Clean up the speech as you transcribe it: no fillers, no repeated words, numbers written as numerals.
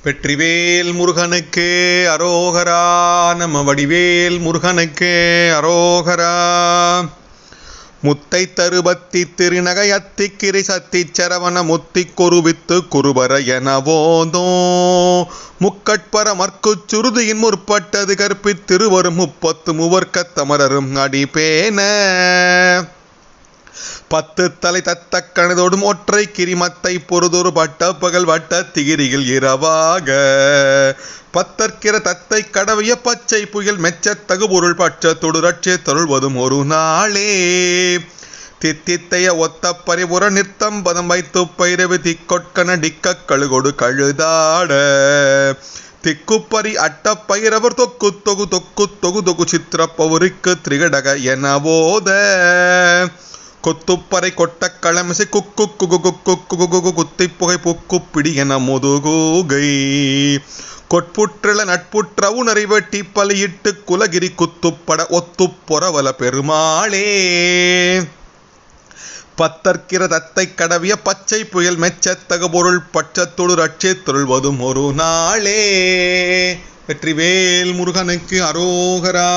வெற்றிவேல் முருகனுக்கு அரோகரா. நம வடிவேல் முருகனுக்கு அரோகரா. முத்தை தருபத்தி திருநகை அத்திக்கிரி சத்தி சரவண முத்தி கொருவித்து குருபர எனவோதோ முக்கட்பர மற்குச் சுருதியின் முற்பட்டது கற்பித்திருவரும் 30 மூவர்க்கத் தமரரும் அடிபேன 10 தலை தத்த கணதோடும் ஒற்றை கிரிமத்தை பொறுதொரு பட்ட பகல் வட்ட திகிரியில் இரவாக பத்தற்கிற தத்தை கடவிய பச்சை புயல் மெச்சத் தகுபொருள் பட்சத்தொடு ரட்சே தருள்வதும் ஒரு நாளே. தித்தித்தைய ஒத்த பரிபுற நிறுத்தம் பதம் வைத்து பைரவி திக்கொட்கன டிக்க கழுகொடு கழுதாட திக்குப்பரி அட்ட பைரவர் தொக்கு தொகு தொக்கு தொகு தொகு சித்திர பௌரிக்கு திரிகடக எனவோத கொத்துப்பறை கொட்ட களமிசை குக்கு குகு குக்கு குகு குத்தி புகை புக்கு பிடி என முதுகூகை கொட்புற்றல நட்புற்ற உணரை வெட்டி பலியிட்டு குலகிரி குத்துப்பட ஒத்து பொறவல பெருமாளே. பத்தற்கிற தத்தை கடவிய பச்சை புயல் மெச்சத்தக பொருள் பட்சத்தொடு ரட்சே தொழுவதும் ஒரு நாளே. வெற்றிவேல் முருகனுக்கு அரோகரா.